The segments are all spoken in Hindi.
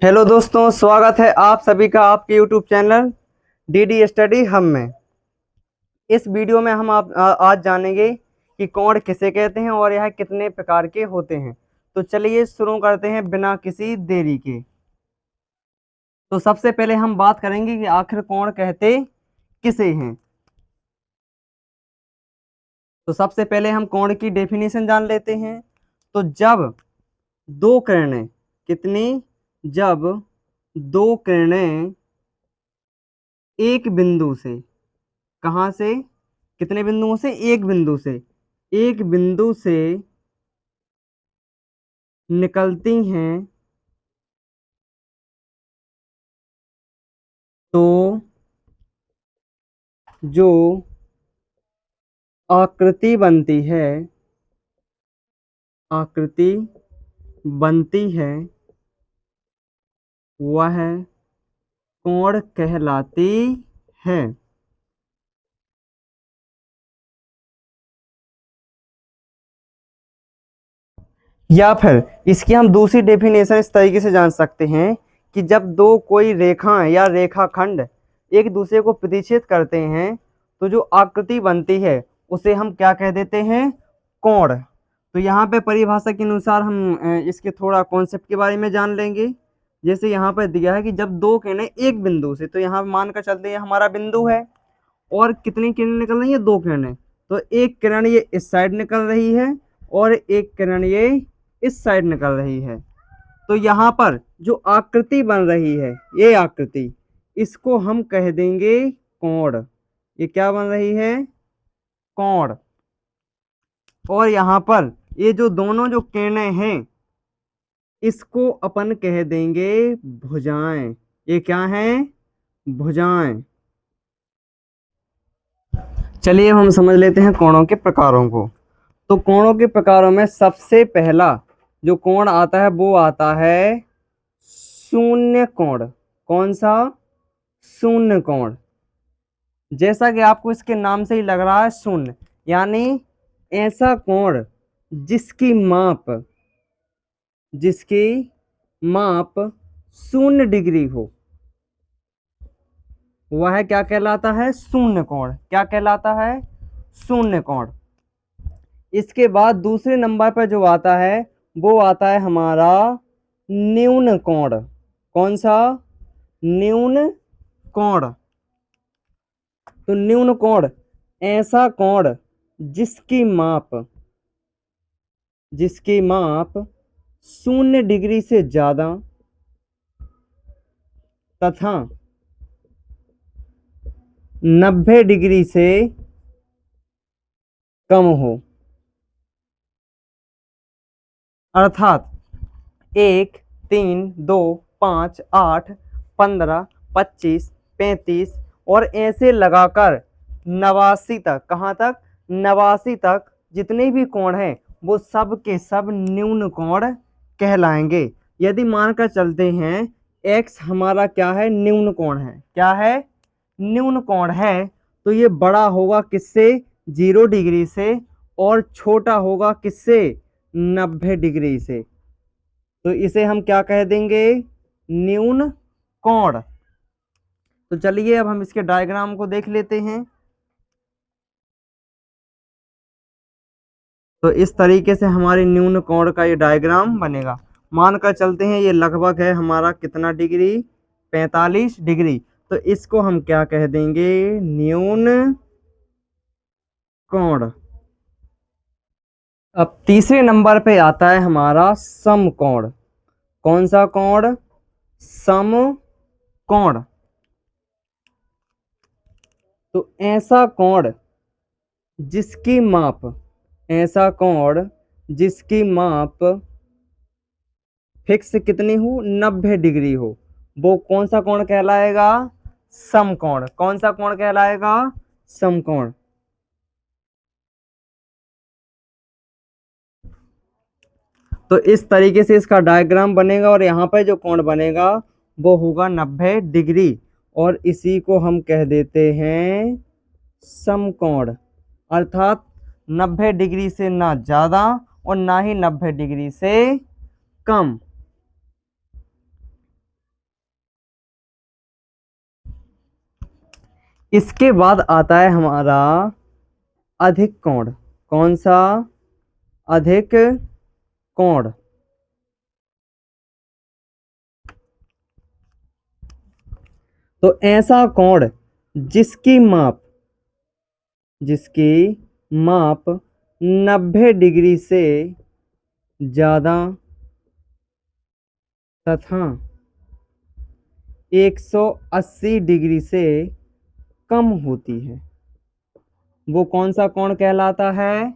हेलो दोस्तों, स्वागत है आप सभी का आपके यूट्यूब चैनल डीडी स्टडी हम में। इस वीडियो में हम आज जानेंगे कि कोण किसे कहते हैं और यह कितने प्रकार के होते हैं। तो चलिए शुरू करते हैं बिना किसी देरी के। तो सबसे पहले हम बात करेंगे कि आखिर कोण कहते किसे हैं। तो सबसे पहले हम कोण की डेफिनेशन जान लेते हैं। तो जब दो किरणें जब दो किरणें एक बिंदु से, कहां से, कितने बिंदुओं से, एक बिंदु से निकलती हैं तो जो आकृति बनती है वह कोण कहलाती है। या फिर इसकी हम दूसरी डेफिनेशन इस तरीके से जान सकते हैं कि जब दो कोई रेखाएं या रेखाखंड एक दूसरे को प्रतिच्छेद करते हैं तो जो आकृति बनती है उसे हम क्या कह देते हैं, कोण। तो यहाँ पे परिभाषा के अनुसार हम इसके थोड़ा कॉन्सेप्ट के बारे में जान लेंगे। जैसे यहाँ पर दिया है कि जब दो किरणें एक बिंदु से, तो यहाँ मान कर चलते हैं हमारा बिंदु है और कितनी किरणें निकल रही है, दो किरणें। तो एक किरण ये इस साइड निकल रही है और एक किरण ये इस साइड निकल रही है। तो यहाँ पर जो आकृति बन रही है, ये आकृति, इसको हम कह देंगे कोण। ये क्या बन रही है, कोण। और यहाँ पर ये जो दोनों जो किरणें हैं इसको अपन कह देंगे भुजाएं। ये क्या हैं, भुजाएं। चलिए हम समझ लेते हैं कोणों के प्रकारों को। तो कोणों के प्रकारों में सबसे पहला जो कोण आता है वो आता है शून्य कोण। कौन सा, शून्य कोण। जैसा कि आपको इसके नाम से ही लग रहा है, शून्य, यानी ऐसा कोण जिसकी माप 0 डिग्री हो, वह क्या कहलाता है, शून्य कोण। क्या कहलाता है, शून्य कोण। इसके बाद दूसरे नंबर पर जो आता है वो आता है हमारा न्यून कोण। कौन सा, न्यून कोण। तो न्यून कोण ऐसा कोण जिसकी माप 0 डिग्री से ज्यादा तथा 90 डिग्री से कम हो। अर्थात 1, 3, 2, 5, 8, 15, 25, 35 और ऐसे लगाकर 89 तक, कहाँ तक, 89 तक जितने भी कोण हैं वो सब के सब न्यून कोण कहलाएंगे। यदि मानकर चलते हैं x हमारा क्या है, न्यून कोण है। क्या है, न्यून कोण है। तो ये बड़ा होगा किससे, 0 डिग्री से, और छोटा होगा किससे, 90 डिग्री से। तो इसे हम क्या कह देंगे, न्यून कोण। तो चलिए अब हम इसके डायग्राम को देख लेते हैं। तो इस तरीके से हमारे न्यून कोण का ये डायग्राम बनेगा। मानकर चलते हैं ये लगभग है हमारा कितना डिग्री, 45 डिग्री। तो इसको हम क्या कह देंगे, न्यून कोण। अब तीसरे नंबर पे आता है हमारा समकोण। कौन सा कोण, समकोण। तो ऐसा कोण जिसकी माप फिक्स कितनी हो, 90 डिग्री हो, वो कौन सा कोण कहलाएगा, समकोण। कौन सा कोण कहलाएगा, समकोण। तो इस तरीके से इसका डायग्राम बनेगा और यहाँ पर जो कोण बनेगा वो होगा 90 डिग्री, और इसी को हम कह देते हैं समकोण। अर्थात 90 डिग्री से ना ज़्यादा और ना ही 90 डिग्री से कम। इसके बाद आता है हमारा अधिक कोण। कौन सा? अधिक कोण। तो ऐसा कोण जिसकी माप 90 डिग्री से ज्यादा तथा 180 डिग्री से कम होती है, वो कौन सा कोण कहलाता है?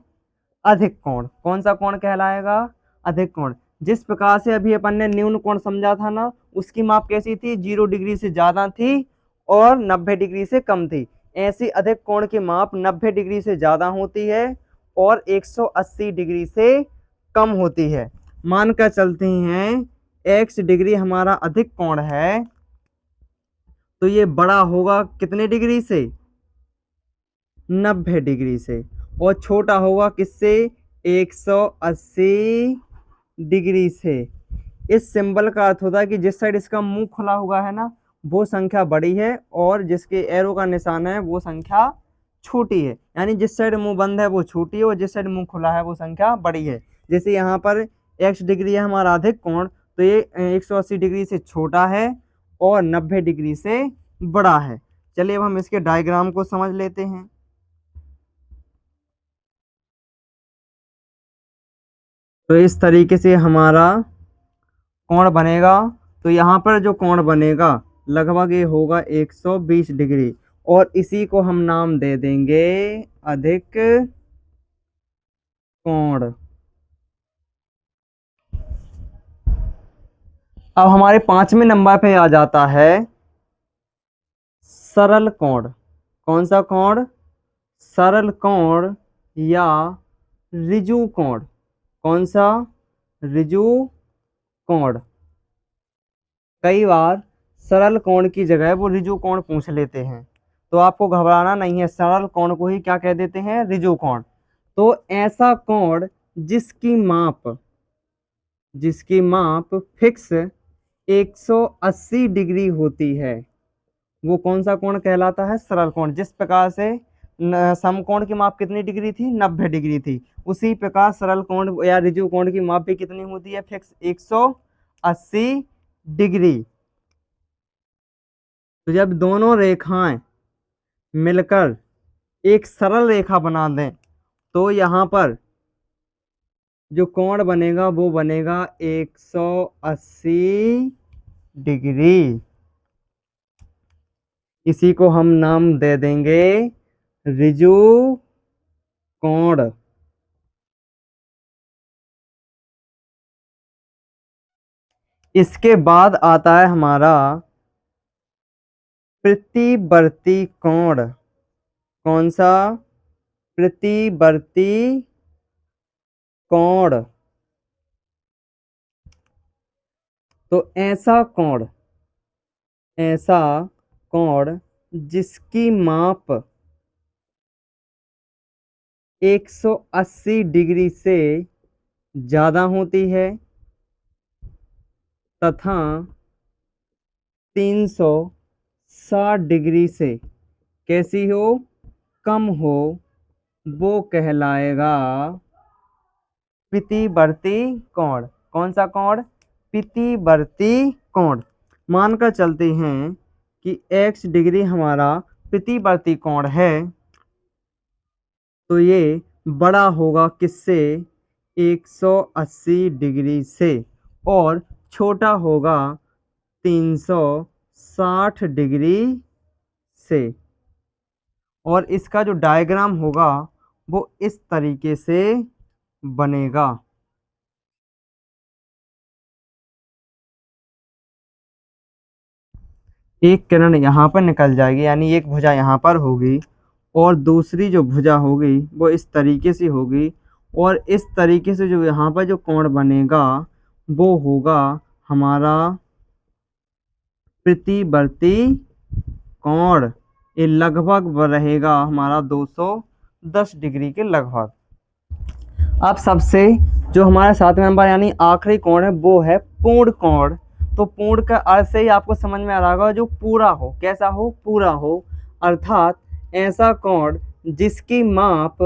अधिक कोण। कौन सा कोण कहलाएगा? अधिक कोण। जिस प्रकार से अभी अपन ने न्यून कोण समझा था ना, उसकी माप कैसी थी? 0 डिग्री से ज्यादा थी और 90 डिग्री से कम थी। ऐसी अधिक कोण की माप 90 डिग्री से ज्यादा होती है और 180 डिग्री से कम होती है। मानकर चलते हैं x डिग्री हमारा अधिक कोण है, तो ये बड़ा होगा कितने डिग्री से? 90 डिग्री से। और छोटा होगा किससे? 180 डिग्री से। इस सिंबल का अर्थ होता है कि जिस साइड इसका मुंह खुला हुआ है ना, वो संख्या बड़ी है और जिसके एरो का निशान है वो संख्या छोटी है। यानी जिस साइड मुंह बंद है वो छोटी है और जिस साइड मुंह खुला है वो संख्या बड़ी है। जैसे यहाँ पर x डिग्री है हमारा अधिक कोण, तो ये 180 डिग्री से छोटा है और 90 डिग्री से बड़ा है। चलिए अब हम इसके डायग्राम को समझ लेते हैं। तो इस तरीके से हमारा कोण बनेगा। तो यहाँ पर जो कोण बनेगा लगभग ये होगा 120 डिग्री और इसी को हम नाम दे देंगे अधिक कोण। अब हमारे 5वें नंबर पे आ जाता है सरल कोण। कौन सा कोण? सरल कोण या ऋजु कोण। कौन सा? ऋजु कोण। कई बार सरल कोण की जगह वो ऋजु कोण पूछ लेते हैं, तो आपको घबराना नहीं है, सरल कोण को ही क्या कह देते हैं? ऋजु कोण। तो ऐसा कोण जिसकी माप फिक्स 180 डिग्री होती है, वो कौन सा कोण कहलाता है? सरल कोण। जिस प्रकार से समकोण की माप कितनी डिग्री थी? 90 डिग्री थी। उसी प्रकार सरल कोण या ऋजु कोण की माप भी कितनी होती है? Fix 180 degree. तो जब दोनों रेखाएं मिलकर एक सरल रेखा बना दें, तो यहाँ पर जो कोण बनेगा वो बनेगा 180 डिग्री। इसी को हम नाम दे देंगे ऋजु कोण। इसके बाद आता है हमारा प्रतिवर्ती कोण। कौन सा? प्रतिवर्ती कोण। तो ऐसा कोण जिसकी माप 180 डिग्री से ज्यादा होती है तथा 360 डिग्री से कैसी हो? कम हो, वो कहलाएगा प्रतिवर्ती कोण। कौन सा कोण? प्रतिवर्ती कोण। मानकर चलते हैं कि x डिग्री हमारा प्रतिवर्ती कोण है, तो ये बड़ा होगा किससे? 180 डिग्री से और छोटा होगा 360 डिग्री से। और इसका जो डायग्राम होगा वो इस तरीके से बनेगा। एक किरण यहाँ पर निकल जाएगी, यानी एक भुजा यहाँ पर होगी और दूसरी जो भुजा होगी वो इस तरीके से होगी और इस तरीके से जो यहाँ पर जो कोण बनेगा वो होगा हमारा प्रतिवर्ती कोण। ये लगभग रहेगा हमारा 210 डिग्री के लगभग। अब सबसे जो हमारे 7वें नंबर यानी आखिरी कोण है वो है पूर्ण कोण। तो पूर्ण का अर्थ से ही आपको समझ में आ रहा होगा, जो पूरा हो। कैसा हो? पूरा हो। अर्थात ऐसा कोण जिसकी माप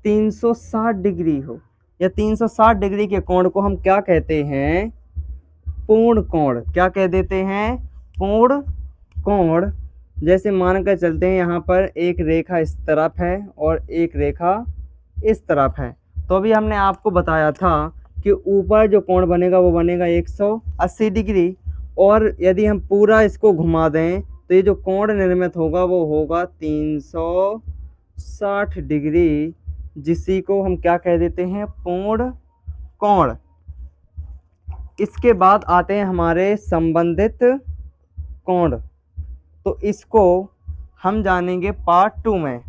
360 डिग्री हो, या 360 डिग्री के कोण को हम क्या कहते हैं? पूर्ण कोण। क्या कह देते हैं? पूर्ण कोण। जैसे मान कर चलते हैं यहाँ पर एक रेखा इस तरफ है और एक रेखा इस तरफ है, तो अभी हमने आपको बताया था कि ऊपर जो कोण बनेगा वो बनेगा 180 डिग्री, और यदि हम पूरा इसको घुमा दें तो ये जो कोण निर्मित होगा वो होगा 360 डिग्री, जिसी को हम क्या कह देते हैं? पूर्ण कोण। इसके बाद आते हैं हमारे संबंधित कोण, तो इसको हम जानेंगे पार्ट 2 में।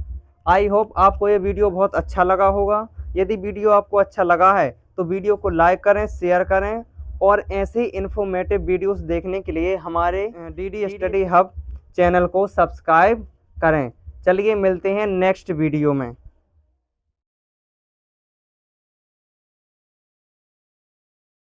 आई होप आपको ये वीडियो बहुत अच्छा लगा होगा। यदि वीडियो आपको अच्छा लगा है तो वीडियो को लाइक करें, शेयर करें, और ऐसे ही इन्फॉर्मेटिव वीडियोस देखने के लिए हमारे डीडी स्टडी हब चैनल को सब्सक्राइब करें। चलिए मिलते हैं नेक्स्ट वीडियो में।